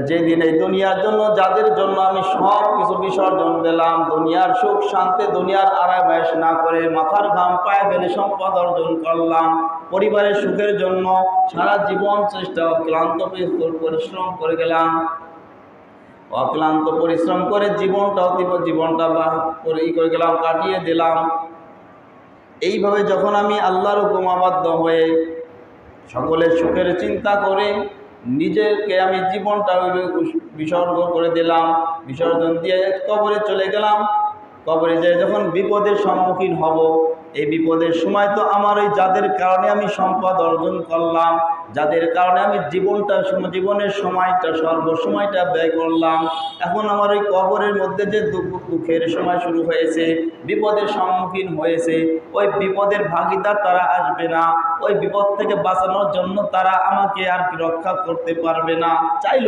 যেদিন এই দুনিয়ার জন্য যাদের জন্য আমি সব কিছু বিসর্জন দিলাম, দুনিয়ার সুখ শান্তি দুনিয়ার আরামায়েশ না করে মাথার ঘাম পায়ে ফেলে সম্পদ অর্জন করলাম, পরিবারের সুখের জন্য সারা জীবন চেষ্টা অক্লান্ত পরিশ্রম করে গেলাম, অক্লান্ত পরিশ্রম করে জীবনটা করে গেলাম, কাটিয়ে দিলাম। এইভাবে যখন আমি আল্লাহর হুকুমাবাধ্য হয়ে সকলের সুখের চিন্তা করে নিজেকে আমি জীবনটা বিসর্গ করে দিলাম, বিসর্জন দিয়ে কবরে চলে গেলাম। কবরে যেয়ে যখন বিপদের সম্মুখীন হব, এই বিপদের সময় তো আমার ওই যাদের কারণে আমি সম্পদ অর্জন করলাম, যাদের কারণে আমি জীবনের সময়টা সর্বসময়টা ব্যয় করলাম, এখন আমার ওই কবরের মধ্যে যে দুঃখের সময় শুরু হয়েছে, বিপদের সম্মুখীন হয়েছে, ওই বিপদের ভাগিদার তারা আসবে না, ওই বিপদ থেকে বাঁচানোর জন্য তারা আমাকে আর কি রক্ষা করতে পারবে না। চাইলে